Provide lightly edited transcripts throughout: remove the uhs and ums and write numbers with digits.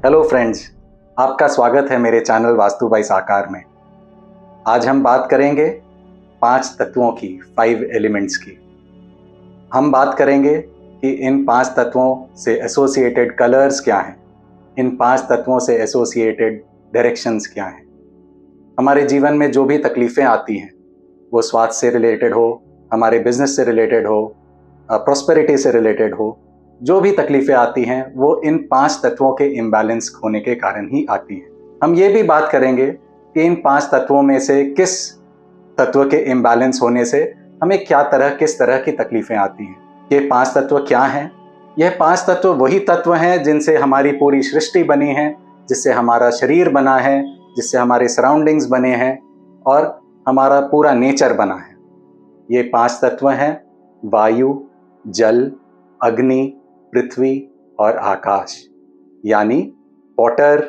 Hello friends, आपका स्वागत है मेरे चैनल वास्तु बाई साकार में। आज हम बात करेंगे 5 तत्वों की, 5 एलिमेंट्स की। हम बात करेंगे कि इन 5 तत्वों से एसोसिएटेड कलर्स क्या हैं, इन 5 तत्वों से एसोसिएटेड डायरेक्शंस क्या हैं। हमारे जीवन में जो भी तकलीफ़ें आती हैं, वो स्वास्थ्य से रिलेटेड हो, हमारे बिजनेस से रिलेटेड हो, प्रॉस्पेरिटी से रिलेटेड हो, जो भी तकलीफें आती हैं वो इन 5 तत्वों के इम्बैलेंस होने के कारण ही आती हैं। हम ये भी बात करेंगे कि इन 5 तत्वों में से किस तत्व के इम्बैलेंस होने से हमें किस तरह की तकलीफें आती हैं। ये 5 तत्व क्या हैं? यह 5 तत्व वही तत्व हैं जिनसे हमारी पूरी सृष्टि बनी है, जिससे हमारा शरीर बना है, जिससे हमारे सराउंडिंग्स बने हैं और हमारा पूरा नेचर बना है। ये 5 तत्व हैं वायु, जल, अग्नि, पृथ्वी और आकाश, यानी वाटर,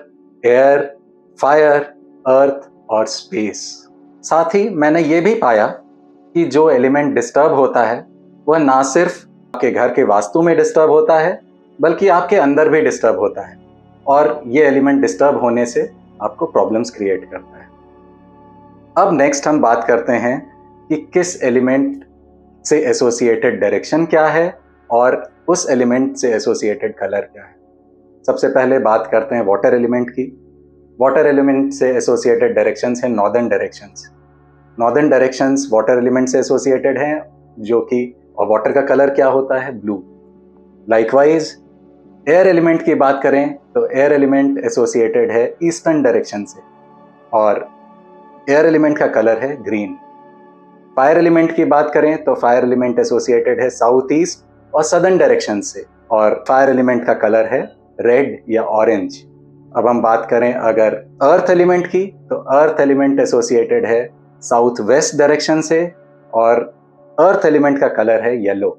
एयर, फायर, अर्थ और स्पेस। साथ ही मैंने ये भी पाया कि जो एलिमेंट डिस्टर्ब होता है वह ना सिर्फ आपके घर के वास्तु में डिस्टर्ब होता है, बल्कि आपके अंदर भी डिस्टर्ब होता है और ये एलिमेंट डिस्टर्ब होने से आपको प्रॉब्लम्स क्रिएट करता है। अब नेक्स्ट हम बात करते हैं कि किस एलिमेंट से एसोसिएटेड डायरेक्शन क्या है और उस एलिमेंट से एसोसिएटेड कलर क्या है। सबसे पहले बात करते हैं वाटर एलिमेंट की। वाटर एलिमेंट से एसोसिएटेड डायरेक्शंस हैं northern directions. Northern directions water element से एसोसिएटेड हैं, जो कि और वाटर का कलर क्या होता है? ब्लू। लाइकवाइज एयर एलिमेंट की बात करें तो एयर एलिमेंट एसोसिएटेड है ईस्टर्न डायरेक्शन से और एयर एलिमेंट का कलर है ग्रीन। फायर एलिमेंट की बात करें तो फायर एलिमेंट एसोसिएटेड है साउथ ईस्ट और सदर्न डायरेक्शन से और फायर एलिमेंट का कलर है रेड या ऑरेंज। अब हम बात करें अगर अर्थ एलिमेंट की तो अर्थ एलिमेंट एसोसिएटेड है साउथ वेस्ट डायरेक्शन से और अर्थ एलिमेंट का कलर है येलो।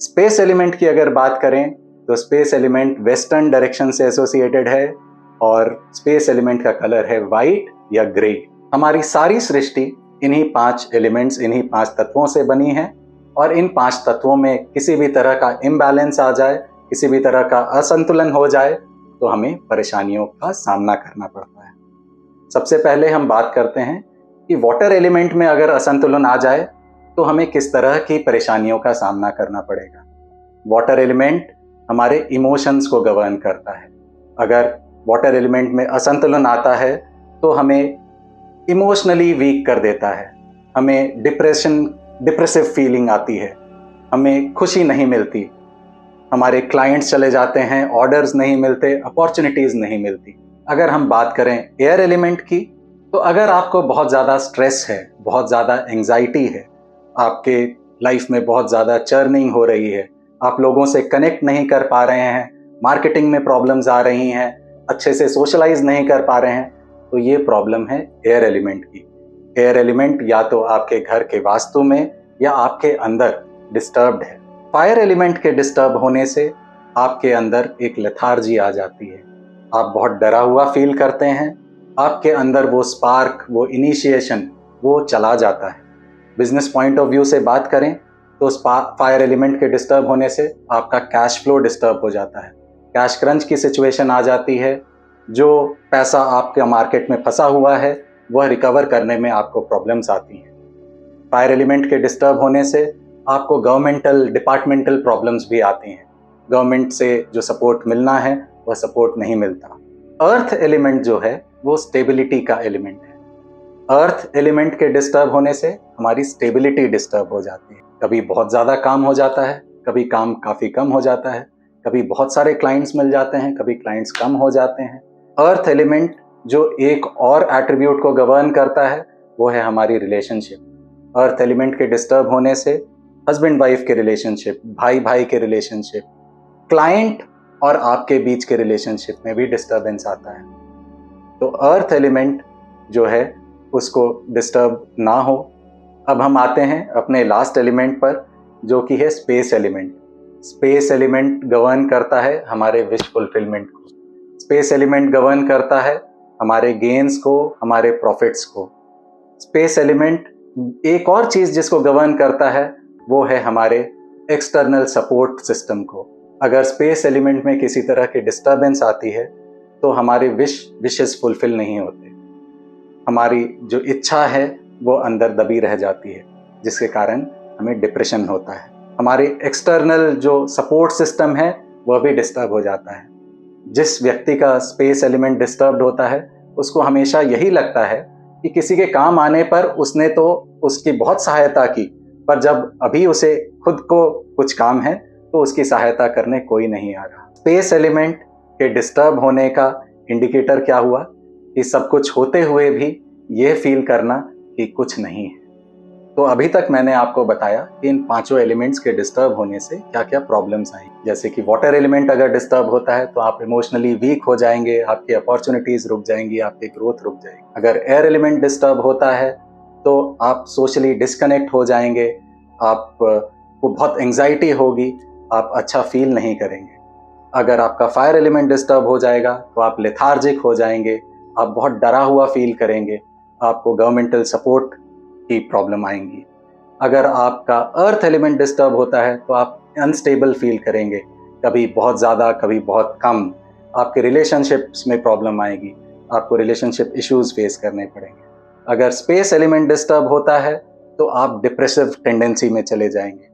स्पेस एलिमेंट की अगर बात करें तो स्पेस एलिमेंट वेस्टर्न डायरेक्शन से एसोसिएटेड है और स्पेस एलिमेंट का कलर है वाइट या ग्रे। हमारी सारी सृष्टि इन्हीं 5 एलिमेंट्स, इन्हीं 5 तत्वों से बनी है और इन 5 तत्वों में किसी भी तरह का इम्बैलेंस आ जाए, किसी भी तरह का असंतुलन हो जाए तो हमें परेशानियों का सामना करना पड़ता है। सबसे पहले हम बात करते हैं कि वाटर एलिमेंट में अगर असंतुलन आ जाए तो हमें किस तरह की परेशानियों का सामना करना पड़ेगा। वाटर एलिमेंट हमारे इमोशंस को गवर्न करता है। अगर वाटर एलिमेंट में असंतुलन आता है तो हमें इमोशनली वीक कर देता है, हमें डिप्रेसिव फीलिंग आती है, हमें खुशी नहीं मिलती, हमारे क्लाइंट्स चले जाते हैं, ऑर्डर्स नहीं मिलते, अपॉर्चुनिटीज़ नहीं मिलती। अगर हम बात करें एयर एलिमेंट की तो अगर आपको बहुत ज़्यादा स्ट्रेस है, बहुत ज़्यादा एंग्जाइटी है, आपके लाइफ में बहुत ज़्यादा चर्निंग हो रही है, आप लोगों से कनेक्ट नहीं कर पा रहे हैं, मार्केटिंग में प्रॉब्लम्स आ रही हैं, अच्छे से सोशलाइज नहीं कर पा रहे हैं, तो ये प्रॉब्लम है एयर एलिमेंट की। एयर एलिमेंट या तो आपके घर के वास्तु में या आपके अंदर डिस्टर्ब्ड है। फायर एलिमेंट के डिस्टर्ब होने से आपके अंदर एक लेथार्जी आ जाती है, आप बहुत डरा हुआ फील करते हैं, आपके अंदर वो स्पार्क, वो इनिशिएशन वो चला जाता है। बिजनेस पॉइंट ऑफ व्यू से बात करें तो फायर एलिमेंट के डिस्टर्ब होने से आपका कैश फ्लो डिस्टर्ब हो जाता है, कैश क्रंच की सिचुएशन आ जाती है, जो पैसा आपके मार्केट में फंसा हुआ है वह रिकवर करने में आपको प्रॉब्लम्स आती हैं। फायर एलिमेंट के डिस्टर्ब होने से आपको गवर्नमेंटल डिपार्टमेंटल प्रॉब्लम्स भी आती हैं, गवर्नमेंट से जो सपोर्ट मिलना है वह सपोर्ट नहीं मिलता। अर्थ एलिमेंट जो है वो स्टेबिलिटी का एलिमेंट है। अर्थ एलिमेंट के डिस्टर्ब होने से हमारी स्टेबिलिटी डिस्टर्ब हो जाती है, कभी बहुत ज़्यादा काम हो जाता है, कभी काम काफ़ी कम हो जाता है, कभी बहुत सारे क्लाइंट्स मिल जाते हैं, कभी क्लाइंट्स कम हो जाते हैं। अर्थ एलिमेंट जो एक और एट्रीब्यूट को गवर्न करता है वो है हमारी रिलेशनशिप। अर्थ एलिमेंट के डिस्टर्ब होने से हस्बैंड वाइफ के रिलेशनशिप, भाई भाई के रिलेशनशिप, क्लाइंट और आपके बीच के रिलेशनशिप में भी डिस्टर्बेंस आता है। तो अर्थ एलिमेंट जो है उसको डिस्टर्ब ना हो। अब हम आते हैं अपने लास्ट एलिमेंट पर, जो कि है space element. Space element govern करता है हमारे विश फुलफिलमेंट को, स्पेस एलिमेंट गवर्न करता है हमारे गेन्स को, हमारे प्रॉफिट्स को। स्पेस एलिमेंट एक और चीज़ जिसको गवर्न करता है वो है हमारे एक्सटर्नल सपोर्ट सिस्टम को। अगर स्पेस एलिमेंट में किसी तरह की डिस्टर्बेंस आती है तो हमारे विशेस फुलफिल नहीं होते। हमारी जो इच्छा है वो अंदर दबी रह जाती है, जिसके कारण हमें डिप्रेशन होता है। हमारे एक्सटर्नल जो सपोर्ट सिस्टम है वह भी डिस्टर्ब हो जाता है। जिस व्यक्ति का स्पेस एलिमेंट डिस्टर्ब्ड होता है उसको हमेशा यही लगता है कि किसी के काम आने पर उसने तो उसकी बहुत सहायता की, पर जब अभी उसे खुद को कुछ काम है तो उसकी सहायता करने कोई नहीं आ रहा। स्पेस एलिमेंट के डिस्टर्ब होने का इंडिकेटर क्या हुआ कि सब कुछ होते हुए भी ये फील करना कि कुछ नहीं है। तो अभी तक मैंने आपको बताया कि इन पांचों एलिमेंट्स के डिस्टर्ब होने से क्या क्या प्रॉब्लम्स आई। जैसे कि वाटर एलिमेंट अगर डिस्टर्ब होता है तो आप इमोशनली वीक हो जाएंगे, आपकी अपॉर्चुनिटीज रुक जाएंगी, आपकी ग्रोथ रुक जाएगी। अगर एयर एलिमेंट डिस्टर्ब होता है तो आप सोशली डिस्कनेक्ट हो जाएंगे, आपको बहुत एंग्जाइटी होगी, आप अच्छा फील नहीं करेंगे। अगर आपका फायर एलिमेंट डिस्टर्ब हो जाएगा तो आप लेथार्जिक हो जाएंगे, आप बहुत डरा हुआ फील करेंगे, आपको गवर्नमेंटल सपोर्ट की प्रॉब्लम आएंगी। अगर आपका अर्थ एलिमेंट डिस्टर्ब होता है तो आप अनस्टेबल फील करेंगे, कभी बहुत ज़्यादा कभी बहुत कम। आपके रिलेशनशिप्स में प्रॉब्लम आएगी, आपको रिलेशनशिप इश्यूज फेस करने पड़ेंगे। अगर स्पेस एलिमेंट डिस्टर्ब होता है तो आप डिप्रेसिव टेंडेंसी में चले जाएंगे,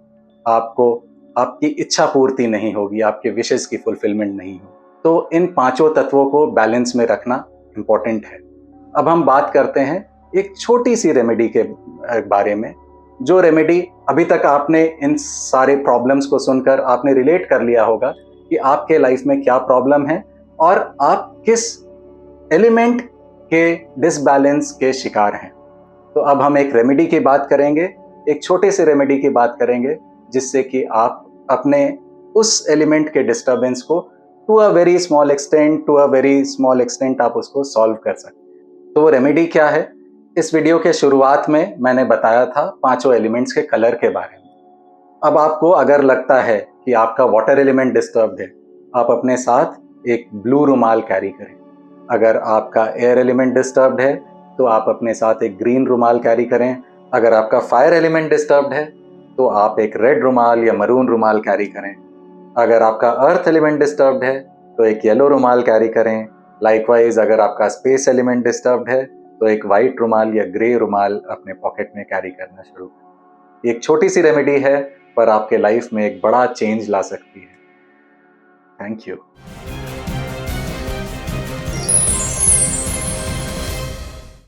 आपको आपकी इच्छा पूर्ति नहीं होगी, आपके विशेस की फुलफिलमेंट नहीं होगी। तो इन पांचों तत्वों को बैलेंस में रखना इंपॉर्टेंट है। अब हम बात करते हैं एक छोटी सी रेमेडी के बारे में, जो रेमेडी अभी तक आपने इन सारे प्रॉब्लम्स को सुनकर आपने रिलेट कर लिया होगा कि आपके लाइफ में क्या प्रॉब्लम है और आप किस एलिमेंट के डिसबैलेंस के शिकार हैं। तो अब हम एक रेमेडी की बात करेंगे, एक छोटे से रेमेडी की बात करेंगे, जिससे कि आप अपने उस एलिमेंट के डिस्टर्बेंस को to a very small extent आप उसको सॉल्व कर सकते। तो वो रेमेडी क्या है? इस वीडियो के शुरुआत में मैंने बताया था पांचों एलिमेंट्स के कलर के बारे में। अब आपको अगर लगता है कि आपका वाटर एलिमेंट डिस्टर्ब्ड है, आप अपने साथ एक ब्लू रुमाल कैरी करें। अगर आपका एयर एलिमेंट डिस्टर्ब्ड है तो आप अपने साथ एक ग्रीन रुमाल कैरी करें। अगर आपका फायर एलिमेंट डिस्टर्ब्ड है तो आप एक रेड रुमाल या मरून रुमाल कैरी करें। अगर आपका अर्थ एलिमेंट डिस्टर्ब्ड है तो एक येलो रुमाल कैरी करें। लाइकवाइज अगर आपका स्पेस एलिमेंट डिस्टर्ब्ड है तो एक वाइट रुमाल या ग्रे रुमाल अपने पॉकेट में कैरी करना शुरू करें। एक छोटी सी रेमेडी है पर आपके लाइफ में एक बड़ा चेंज ला सकती है। Thank you.